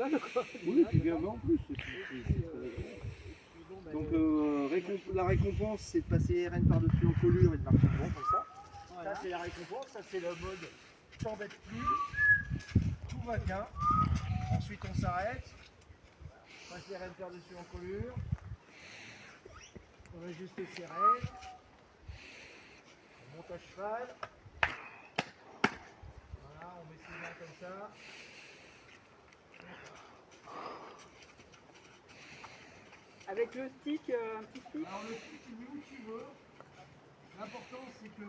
cheval quoi. Oui, puis gavé en plus. Donc la récompense, c'est de passer RN par-dessus en colure et de marcher droit comme ça. Voilà. Ça, c'est la récompense. Ça, c'est le mode t'embête plus, tout va bien. Ensuite, on s'arrête. On passe les RN par-dessus en colure. On ajuste ses rênes. On monte à cheval. Voilà, on met ses mains comme ça. Avec le stick, un petit stick. Alors le stick, tu le mets où tu veux. L'important, c'est qu'elle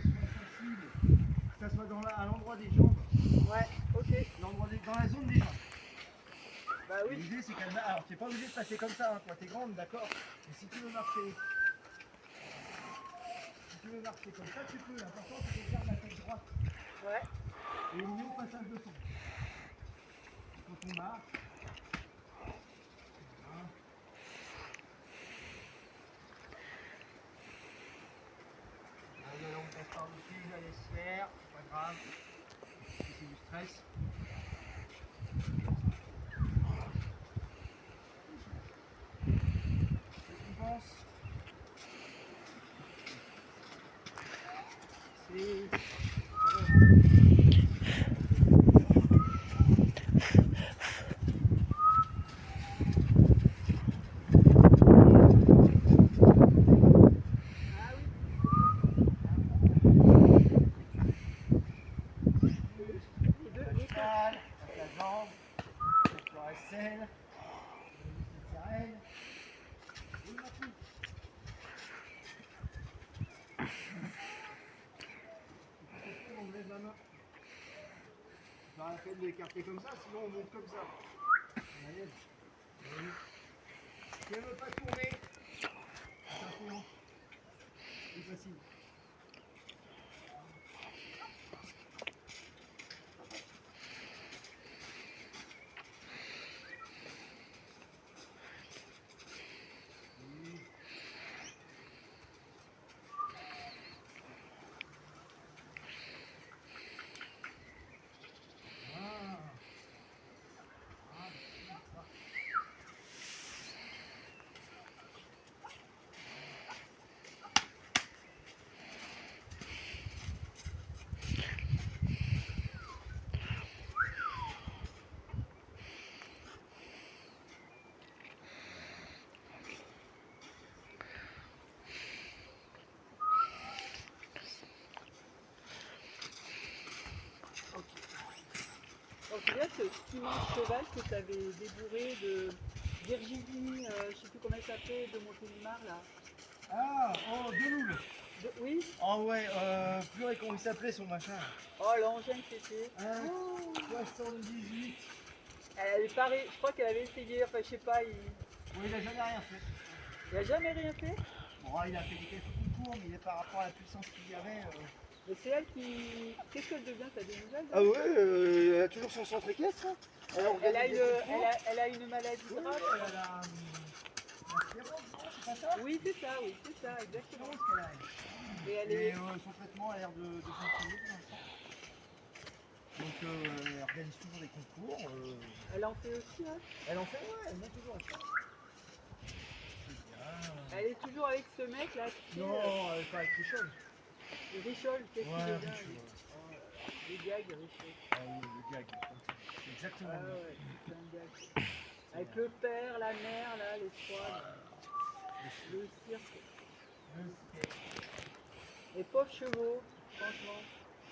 soit sensible, que ça soit à l'endroit des jambes. Ouais, ok. Dans la zone des jambes. Bah oui. L'idée, c'est qu'elle... Alors, tu n'es pas obligé de passer comme ça, hein, toi, t'es grande, d'accord. Mais si tu veux marcher... comme ça, tu peux. L'important, c'est que tu gardes la tête droite. Ouais. Et il est au passage de son. Quand on marche... Voilà. Là, on passe par-dessus, je la laisse faire, c'est pas grave. C'est du stress. Récompense. C'est... La jambe, sur la selle, c'est elle. Oui, ma fille. On lève la main. On va arrêter de l'écarter comme ça, sinon on monte comme ça. Vous voyez ? Si elle ne veut pas tourner, attention, c'est facile. Donc il y a ce immense cheval que tu avais débourré de Virginie, je sais plus comment elle s'appelait, de Montélimar là. Ah, oh, Deloul. Oui. Oh ouais, purée, comment il s'appelait son machin? Oh l'engin que c'était. Oh. 78. Elle avait paré, je crois qu'elle avait essayé, enfin je sais pas, Ouais, il a jamais rien fait. il a jamais rien fait. Bon, il a fait des quelques concours, mais par rapport à la puissance qu'il y avait... Mais c'est elle qui... Qu'est-ce qu'elle devient? T'as des nouvelles? Ah ouais, elle a toujours son centre équestre. Hein. Elle a une maladie grave. Elle a la sclérose, non, c'est pas ça? Oui, c'est ça, exactement. Qu'elle a. Et elle est... son traitement a l'air de fonctionner pour l'instant. Donc elle organise toujours des concours. Elle en fait aussi, hein? Elle en fait, ouais, elle met toujours à ça. Elle est toujours avec ce mec là. Non, elle est pas avec Richol. Richol, qu'est-ce qu'il devient? Les gags, Richol. Ah oui, le gag, c'est exactement ah, ouais, c'est un gag. Avec le père, la mère, là, les trois. Là. Le cirque. Les pauvres chevaux, franchement.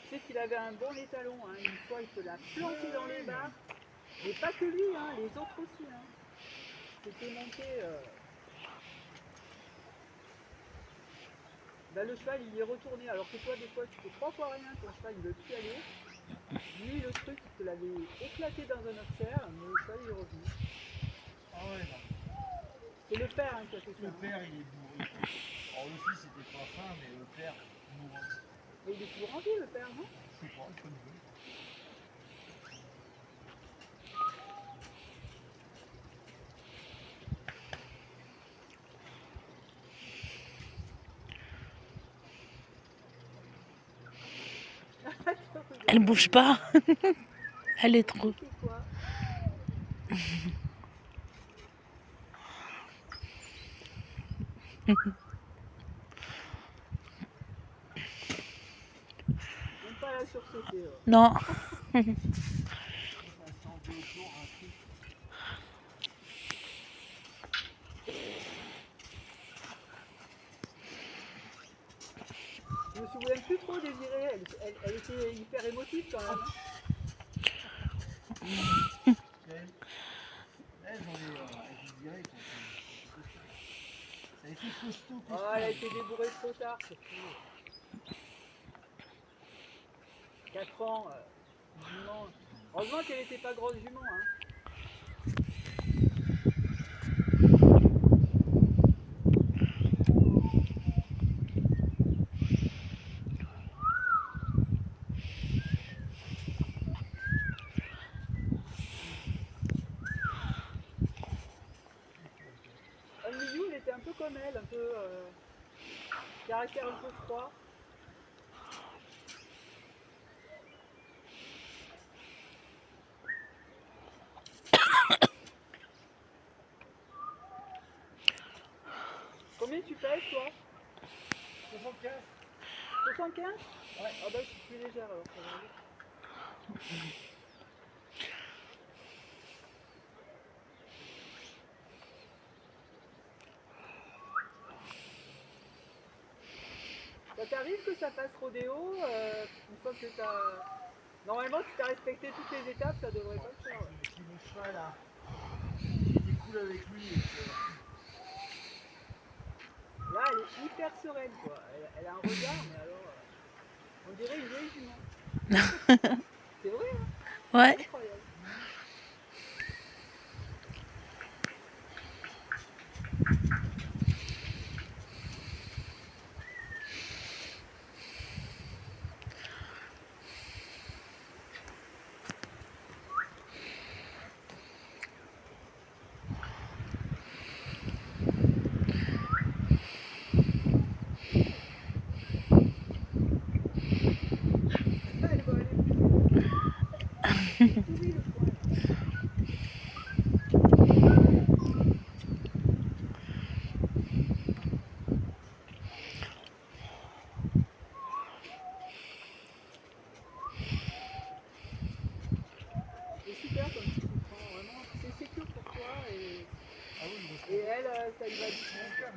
Tu sais qu'il avait un bon étalon, hein. Une fois il se l'a planté dans les bas. Et pas que lui, hein, les autres aussi. Hein. C'était monté. Ben, le cheval il y est retourné, alors que toi des fois tu fais 3 fois rien, ton cheval il veut plus aller. Lui le truc il te l'avait éclaté dans un observe, mais le cheval il est revenu. Ah ouais, non. C'est le père hein, qui a fait ça. Le père il est bourré. Alors le fils était pas fin, mais le père mourant. Mais il est toujours en vie le père, non? Je sais pas, je connais pas. Elle bouge pas. Elle est trop. C'est quoi? Même pas la sursauter. Non. Ça semble autour un truc. Je me souviens plus trop Désirée, elle était hyper émotive quand même. Hein. Elles, on les Désirée, ça a été costaud. Oh, elle a été débourrée trop tard surtout. 4 ans, jument. Heureusement qu'elle n'était pas grosse jument. Hein. Miyu, il était un peu comme elle, un peu caractère un peu froid. Combien tu pèses toi? 75. 75? Ouais. Ah bah je suis plus légère alors ça va vite. Ça t'arrive que ça fasse rodéo une fois que t'as... Normalement si t'as respecté toutes les étapes ça devrait pas le faire. Ouais. Si mon cheval a... J'ai été cool avec lui. Là elle est hyper sereine quoi. Elle a un regard mais alors... on dirait une vieille jument. C'est vrai hein? Ouais. C'est incroyable. C'est super comme tu comprends, vraiment, c'est sécure pour toi et elle, ça lui va du cœur.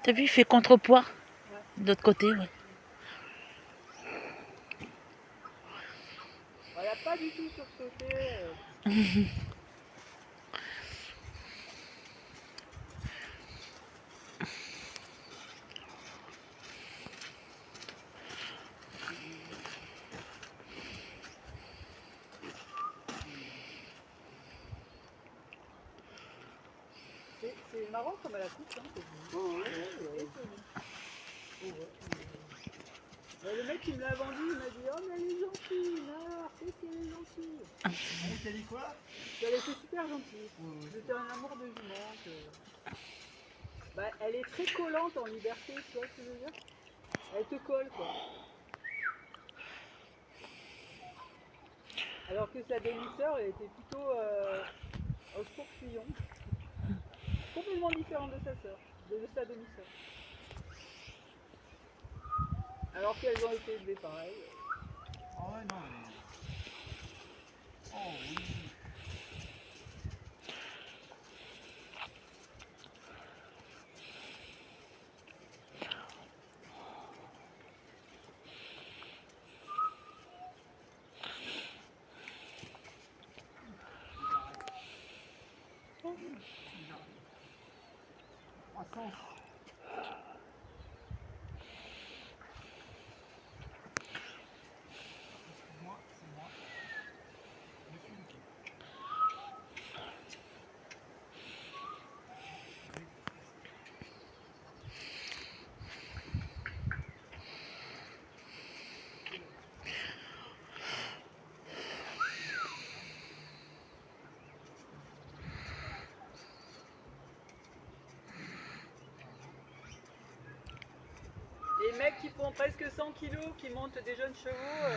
T'as vu, il fait contrepoids. Ouais. De l'autre côté, ouais. Elle n'a pas du tout sursauté. C'est marrant comme elle a tout hein, le mec qui me l'a vendu, il m'a dit oh mais elle est gentille, Nard, qu'est-ce qu'elle est gentille. Elle t'a dit quoi? Elle était super gentille. C'était un amour de jument. Bah, elle est très collante en liberté, tu vois ce que je veux dire? Elle te colle quoi. Alors que sa demi-sœur, elle était plutôt au secours fuyant. Complètement différente de sa sœur, de sa demi-sœur. Alors qu'elles ont été élevées pareil. Ah ouais, non, mais... Oh oui. Croissance. Excuse-moi, c'est moi. Je suis ici. qui font presque 100 kilos, qui montent des jeunes chevaux,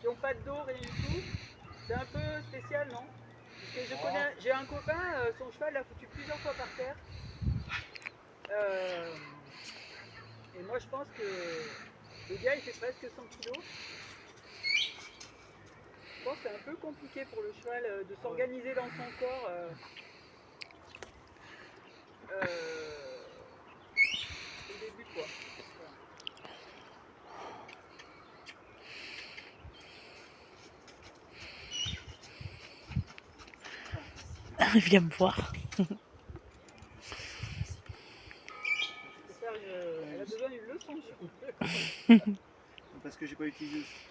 qui n'ont pas de dos, rien du tout. C'est un peu spécial, non? Parce que j'ai un copain, son cheval l'a foutu plusieurs fois par terre. Et moi je pense que le gars il fait presque 100 kilos. Je pense que c'est un peu compliqué pour le cheval de s'organiser dans son corps. Au début quoi. Viens me voir. Elle a besoin d'une leçon de chevaux. Parce que j'ai pas utilisé le stick.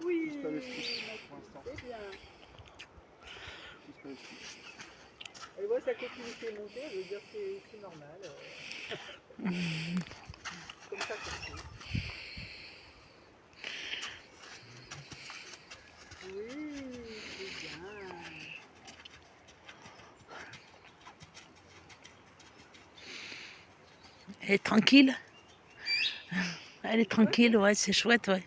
Oui, Pas le stick pour l'instant. c'est bien. J'utilise pas le stick. Elle voit sa copine qui est montée, elle veut dire que c'est normal. Comme ça qu'on fait. Oui, c'est bien. Elle est tranquille. Elle est tranquille, ouais, c'est chouette, ouais.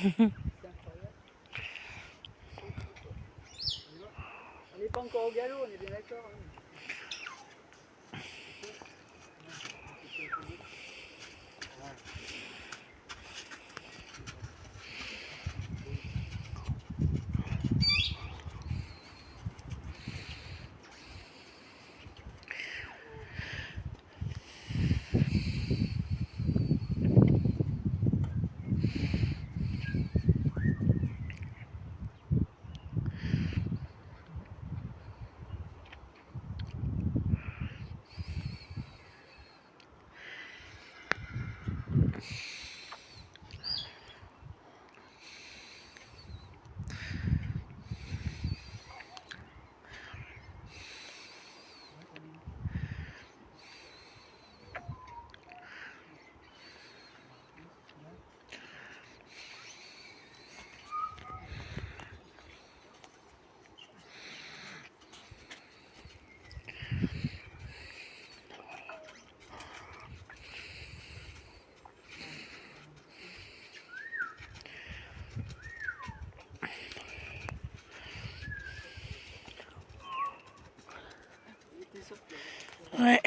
C'est incroyable. On n'est pas encore au galop, on est bien d'accord. Hein. Ouais.